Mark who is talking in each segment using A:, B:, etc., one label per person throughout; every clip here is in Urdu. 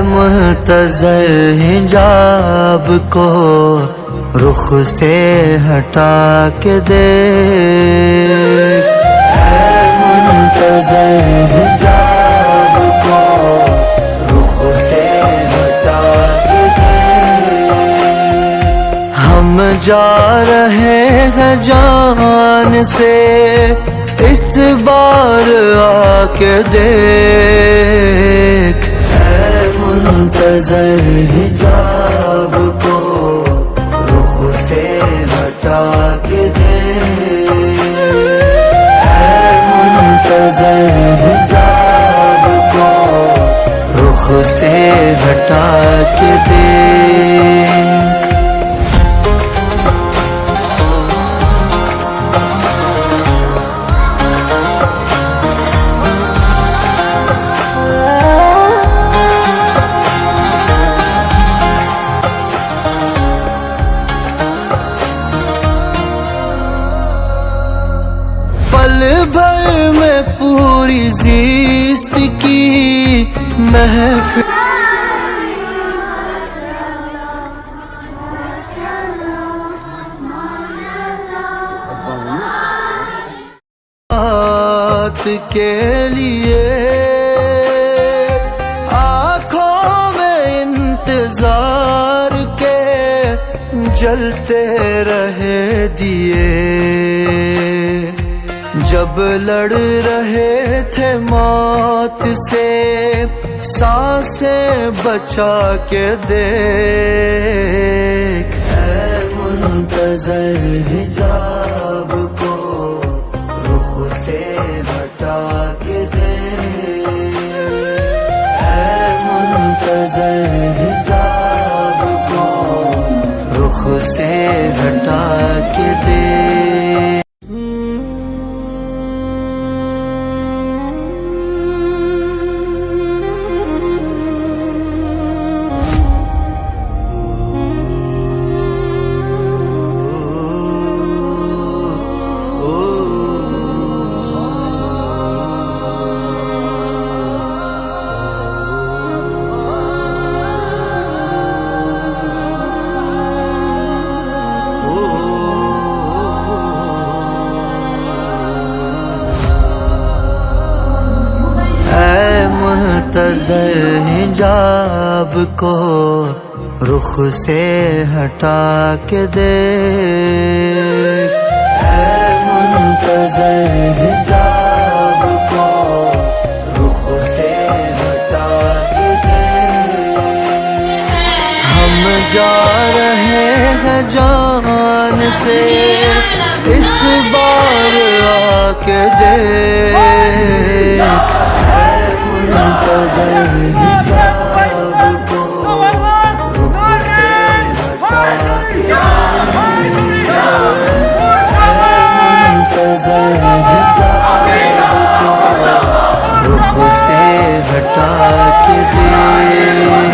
A: منتظر حجاب کو رخ سے ہٹا کے دیکھ، اے منتظر حجاب کو رخ سے ہٹا کے دیکھ، ہم جا رہے ہیں جان سے اس بار آ کے دیکھ، منتظر حجاب کو رخ سے ہٹا کے دیکھ، اے منتظر حجاب کو رخ سے ہٹا کے دیکھ۔ پل بھر میں پوری زیست کی محفل کے لیے آنکھوں میں انتظار کے جلتے رہے دیے، جب لڑ رہے تھے موت سے سانسیں بچا کے دیکھ، اے منتظر حجاب کو رخ سے ہٹا کے دیکھ، اے منتظر حجاب کو رخ سے ہٹا کے دیکھ۔ منتظر حجاب کو رخ سے ہٹا کے دیکھ، اے منتظر حجاب کو رخ سے ہٹا کے دیکھ، ہم جا رہے ہیں جان سے اس بار آ کے دیکھ، منتظر حجاب کو رخ سے ہٹا کے دیکھ، منتظر حجاب کو رخ سے ہٹا کے دیکھ۔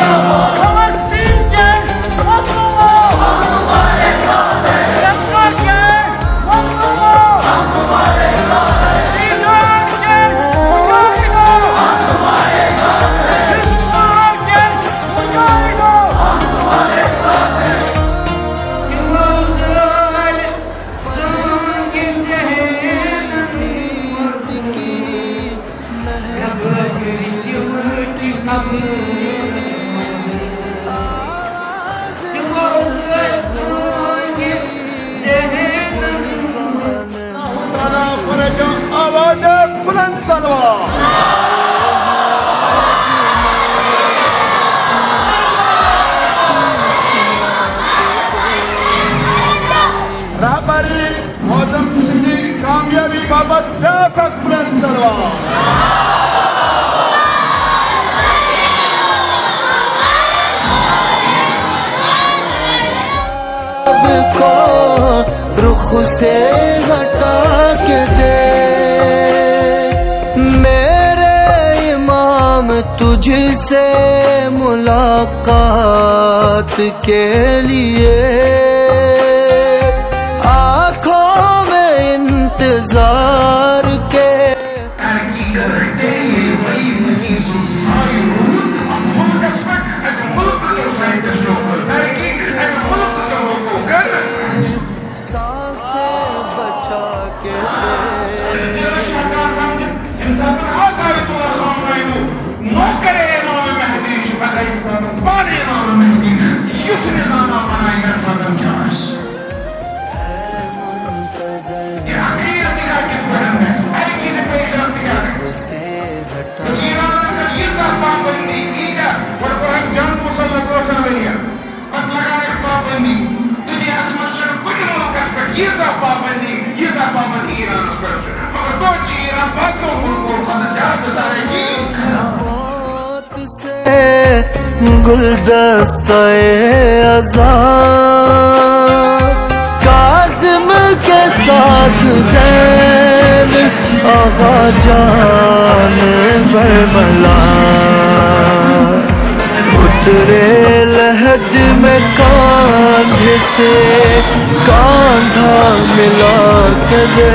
A: کو رخ سے ہٹا کے دے میرے امام تجھ سے ملاقات کے لیے آنکھوں میں انتظار کے سانسیں بچا کے موت سے گلدستہ عذاب کاظم کے ساتھ زین آغا جان برملا اترے لحد میں کاندھے سے کاندھا ملا کے دیکھ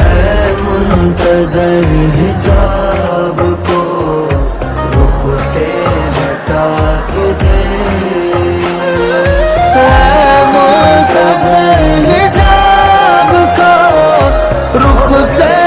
A: اے منتظر حجاب کو رخ سے ہٹا کے دیکھ اے منتظر حجاب کو رخ سے